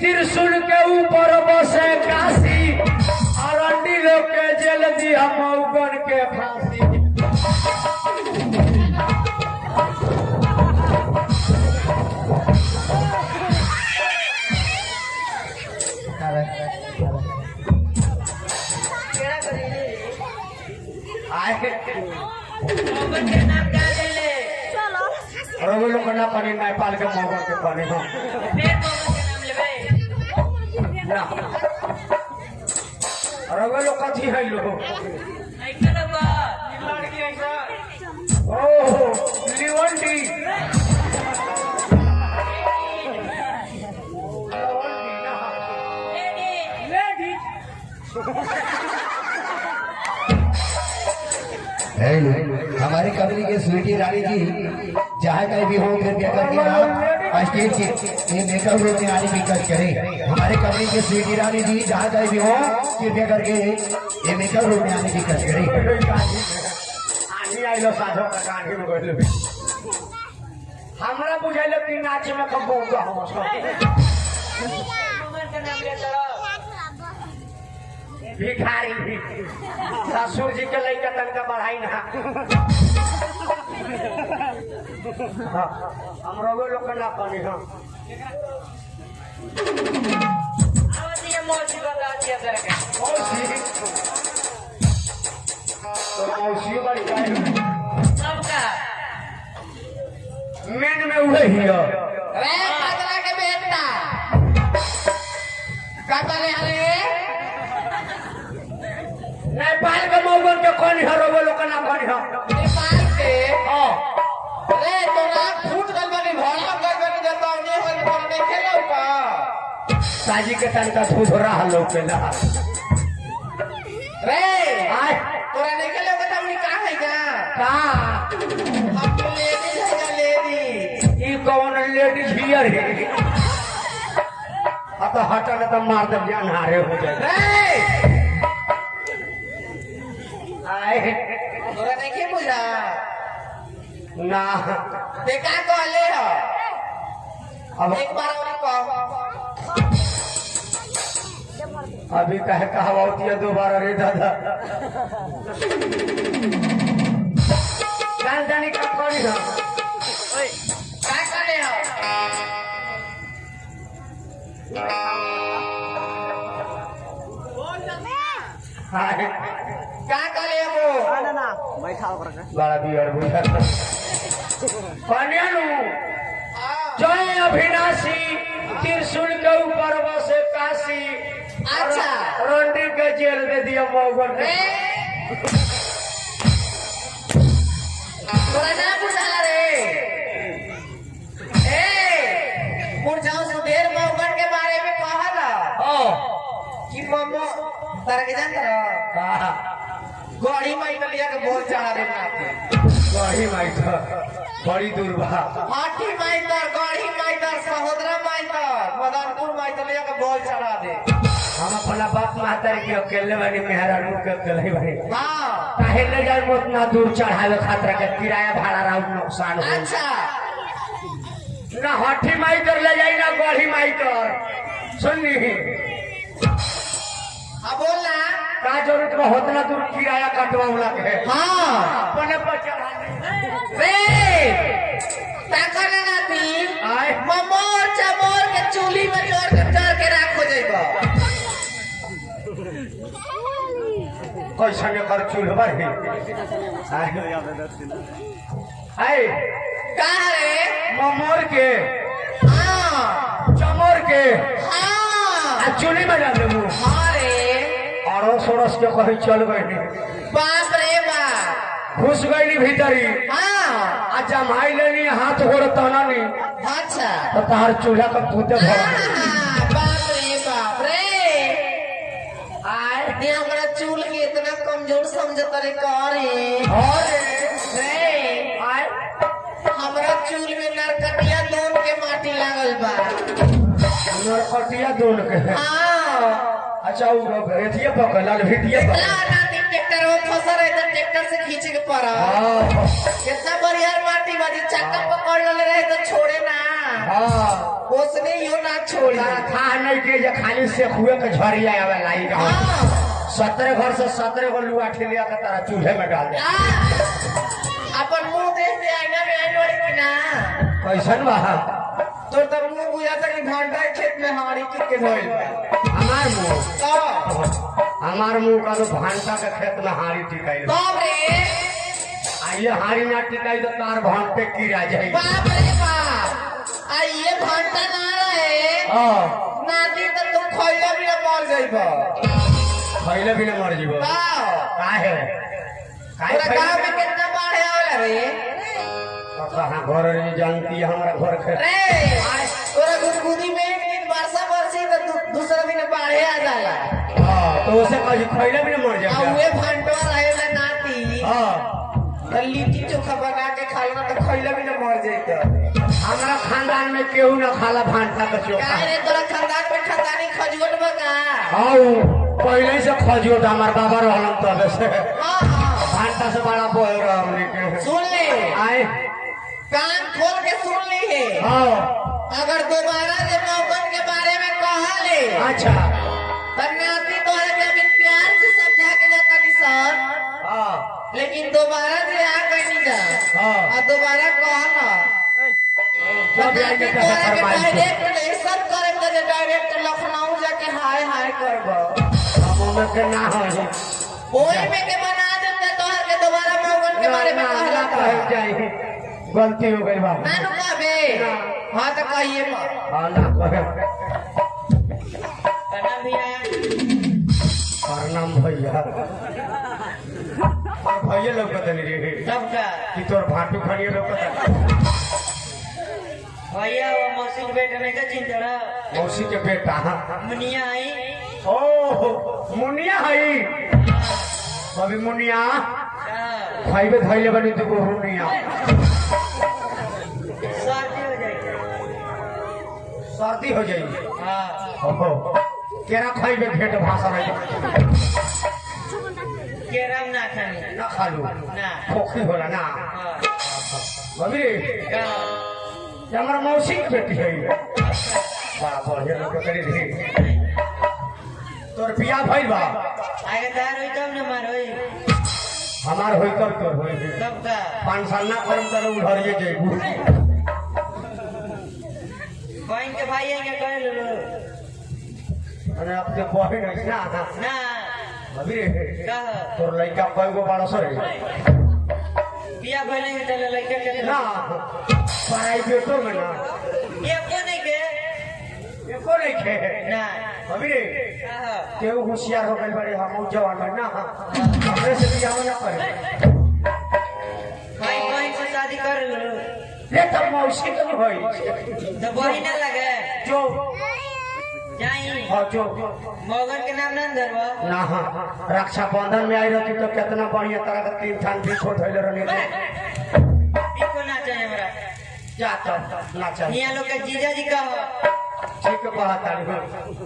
त्रिशूल के ऊपर बसे काशी अरंडी लोग के जेल दिया मऊगन के फांसी। रवि लोग ना पानी नेपाल के मऊगन के पानी हो रवि लोग कथी है लोग ओह लिवंडी हमारी कंपनी के स्वीटी रानी जी जहाँ कहीं भी हो कृपया करके आप स्टेज के मेकअप रूम में आने की कष्ट करें। हमारे कंपनी के स्वीटी रानी जी जहाँ कहीं भी हो कृपया करके ये मेकअप रूम में आने की कष्ट करें। हमारा बुझाइल कि नाच में कब होगा भिखारी ससुर जी के लड़का तनका बढ़ाई ना हम रोगे लोग ना पानी हम मौसी बड़ी मेन में उड़े ही के बेटा नेपाल के मऊगन के कौन है रोगे लोग ना कौन है नेपाल के रे तोरा फूट गल बनी भोला गल बनी देता ने होल पर नहीं खेलो का साजी के तनका धूध रहा लोग के ना रे आय तोरा नहीं खेलो का हमनी का है का का हम लेडीज है का लेडीज ई कौन लेडीज हियर है अब हटा के तो मार दे जान हारे हो जाए रे आए तोरा नहीं के बुझा ना देखा कहले हो अब एक बार और कह अभी कहे कहावत है दोबारा रे दादा राजधानी का कौन है का कहले हो आए का कहले हो बड़ा बियर बुझा कन्या नु जय अभिनाशी त्रिशूल के ऊपर बसे काशी अच्छा रंडी के जेल दे दिया मऊगन रे तोरा ना बुझा रे ए पुरजाओ सुधीर मौगन के बारे में कहला ओ कि मम्मा तारा के जानत रह कहा गड़ी माई के लिया के बोल चढ़ा दे नाते वही माई तो बड़ी दुर्भा हाथी माई तर गड़ी माई तर सहोदरा माई तर मदनपुर माई के लिया के बोल चढ़ा दे हम अपना बाप महतारी के अकेले बनी मेहरा रू के अकेले बनी हां काहे ले जाए उतना दूर चढ़ावे खातिर के किराया भाड़ा राउ नुकसान हो अच्छा ना हाथी माई कर ले जाई ना गढ़ी माई कर सुननी हां बोल ना का जरूरत में होतना दूर किराया कटवाउला के हां अपने पर चढ़ा रे ताका ना नाती आए ममोर चमोर के चूल्ही में जोर के राखो जाइबा कैसा ने कर चूल्हा है आए का रे ममोर के हां चमोर के हां चूल्ही में डाल देबू हां रे अड़ोस अड़ोस के कहीं चल गई बाप रे बाप घुस गई भीतरी हां आ जमाई लेनी हाथ गोड़ तनानी अच्छा तो तार चूल्हा का पूते भर बाप रे आए ये हमारा चूल के इतना कमजोर समझत रे करे रे आए हमारा चूल में नरकटिया दोन के माटी लागल बा नरकटिया दोन के हां अच्छा वो भेटिया पकड़ भेटिया पकड़ ट्रैक्टर में फंसा रहे तो ट्रैक्टर से खींचे के पड़ा कितना बढ़िया माटी बाजी चक्का पकड़ ले रहे तो छोड़े ना ओसने यो ना छोड़ी तारा था नहीं के जे खाली से हुए के झरिया आवे लाई का 17 घर से 17 गो लुआ ठेलिया के तारा चूल्हे में डाल दे अपन मुंह देख के आईना में आई लोड़ी कि ना कैसन बा तोर तो मुंह बुझाता कि घंटा खेत में हाड़ी के धोइल बा हमार मुंह का तो भांटा के खेत में हाड़ी टिकाई बाप रे आइए हाड़ी ना टिकाई तो तार भांटे कीड़ा जाए बाप रे बाप आ ये घंटा ना रहे नाती तो तुम खइला भी ना मर जाइबो खइले भी ना मर जीवो काहे काहे पूरा गांव में कितना बाढ़ आवेला रे कहाँ घर नहीं जानती है हमारा घर के रे तोरा गुदगुदी में एक दिन वर्षा बरसी तो दूसरा दिन बाढ़ आ जाला तो उसे कहीं खइले भी ना मर आ जाए उहे भंटवा रहेला नाती तो लिट्टी चोखा बना के खाला तो खइला भी ना मर जइतो हमारा खानदान में केहू ना खाला भांटा का चोखा काहे रे तोरा खानदान में खानदानी खजूर बका पहले से खजियोट हमार बाबा रहलन तबे से हां भांटा से बड़ा बोल रहा हमने के सुन ले आए कान खोल के सुन ली है अगर दोबारा जे मौकन के बारे में कहा ले अच्छा तब नाती तोहरे के अभी प्यार से समझा के जाता निशान लेकिन दोबारा जे आ गई जा और दोबारा कहा ना नाती तोहरे के डायरेक्ट ऐसा करे तो डायरेक्ट लखनऊ जाके हाय हाय करबो हम के ना हो ओही में के बना देते तोहर के दोबारा मौकन के बारे में कहला कह जाए गलती हो गई बाबा नानू कहबे हां तो कहिए मत हां ना कहे प्रणाम भैया प्रणाम भैया भैया लौकत नहीं रे तब का कि तोर भाटू खड़िए लौकत भैया वो मौसी के बेटे ने का चिंतड़ा मौसी के बेटा मुनिया आई ओ मुनिया हई अभी मुनिया खाइबे धइले बनी तो को मुनिया सर्दी सर्दी हो हो जाएगी जाई हाँ ओहो केरा खाइबे भेट भाषा में केरम ना खानी ना खालू ना खोखी होला ना हाँ अभी का हमारा मौसी की बेटी है बड़ा बढ़िया लोग करी दी तोर बियाह भइल बा आगे तैयार होई तब न मार होई हमार होई तब तोर होई तब का 5 साल ना करम त उधरिए जेबू बहन के भाई आएंगे कर लो अरे अपने बहन है ना ना अभी का तोर लड़का कईगो बड़ा सर बिया भले में चले लड़के के ना प्राइवेटो में ना ये को नहीं के एको नहीं खे ना अभी का केहू होशियार हो गइल बड़े हम जवान है ना हमरे से बियाह ना करे भाई बहन से शादी कर लो रे तब मौसी तो होई तो बहन ना लगे जो जाई हाँ जो मौगन के नाम ना धरवा ना हाँ रक्षा बंधन में आई रहती तो कितना बढ़िया तरह का 3 ठान भी छोड़ धैले रहनी इको ना चाहिए हमरा जा तब ना चाहिए यहाँ लोग के जीजा जी का ठीक बात है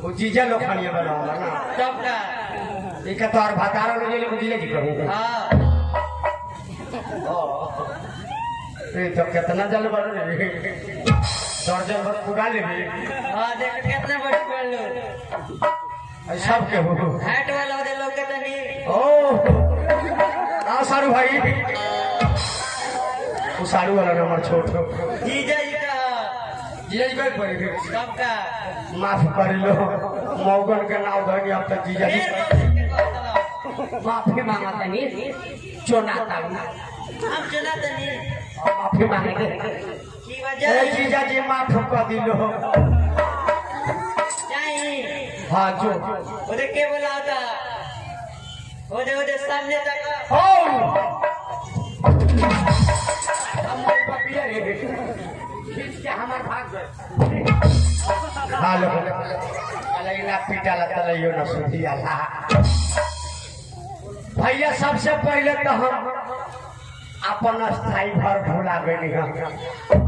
वो जीजा लोग खानिया बनावा ना तब का ठीक है तो और भातारा लोग ये लोग जीजा जी कहूँगा हाँ ये तो कितना जल बढ़ रही दर्जन भर पूरा ले भी हाँ देख कितना बड़ी पढ़ लो सब के हो हाइट वाला दे लोग के तनी ओ आ सारू भाई वो सारू वाला नंबर छोड़ दो जीजा जी का जीजा जी कहीं पड़ी थी तब का माफ कर लो मौगन के नाव धनी अब तक जीजा जी माफी मांगा तनी चोनाता हम चुना तनी माफी मांगे की वजह जीजा जी माफ कर दिलो जाई हाँ जो उधर के बोला था उधर उधर सामने तक हो हम पपिया रे खींच के हमार भाग गए हालो अलग ना पिटाला तलइयो ना सुधियाला भैया सबसे पहले तो हम अपन स्थाई घर भुला गई हम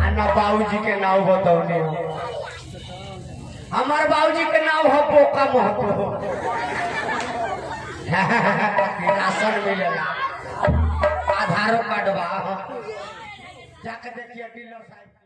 आ न बाबूजी के नाव बतौनी हमार बाबूजी के नाव हो पोका महतो राशन मिलेला आधार कार्ड बा जाके देखिए डीलर साहब